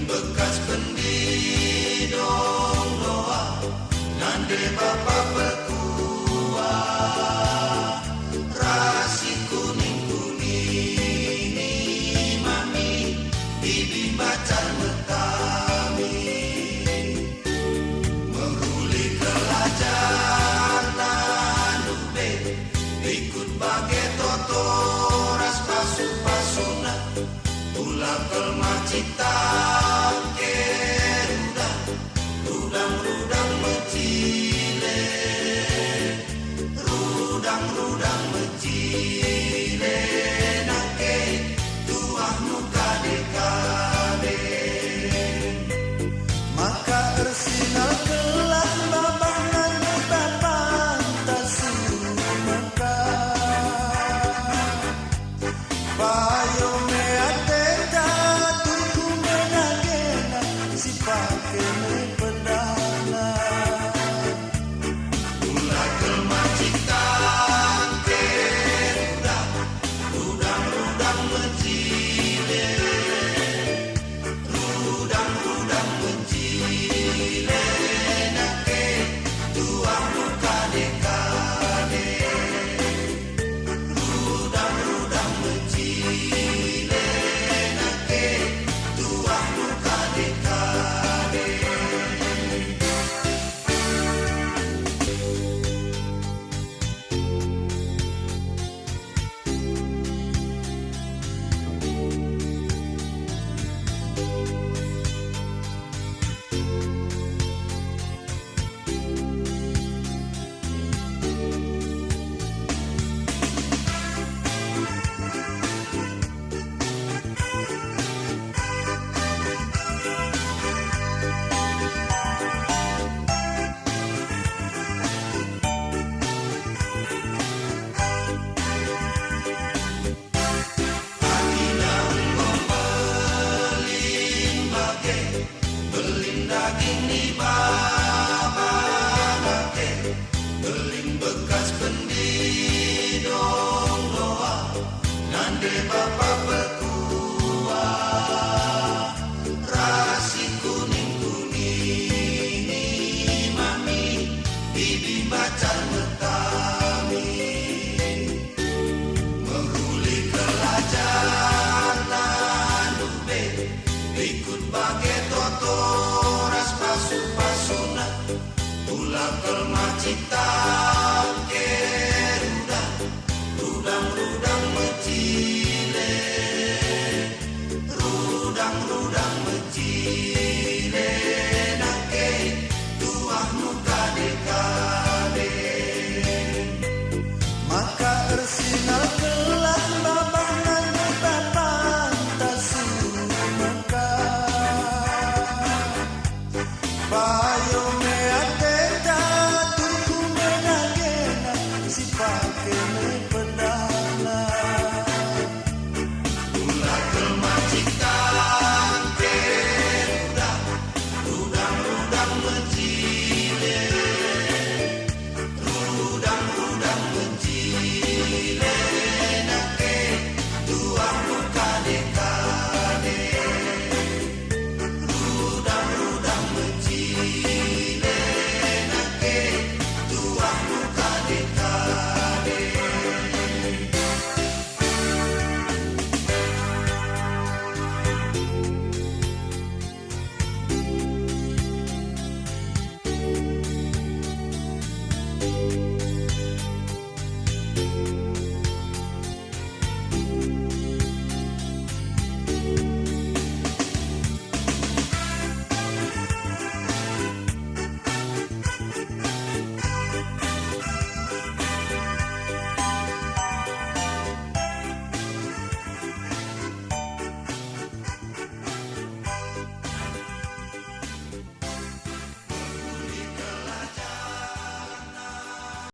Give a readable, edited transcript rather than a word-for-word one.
bekas pendidong doa nande bapa berkuah rasi kuning-kuning mami bibi macan metami meruli kelajar nanube ikut bagai toto ras pasu-pasuna pulang ke macita keruda rudang-rudang mecile rudang-rudang mecile nake tuah muka dekade maka ersina kelah babang nani babang tasu maka payo me ateta tuku menagena si pake me pedana ulah kemacitan keruda rudang-rudang mecile rudang-rudang mecile nake tuah muka dekade rudang-rudang mecile nake tuah muka dekade belin daging ni baba nake belin bekas pendidong doa nande bapa berkuah rasi kuning-kuning mami bibi macan metami meruli kelajar nanube ikut bagai toto ras pasu-pasuna pulang ke macita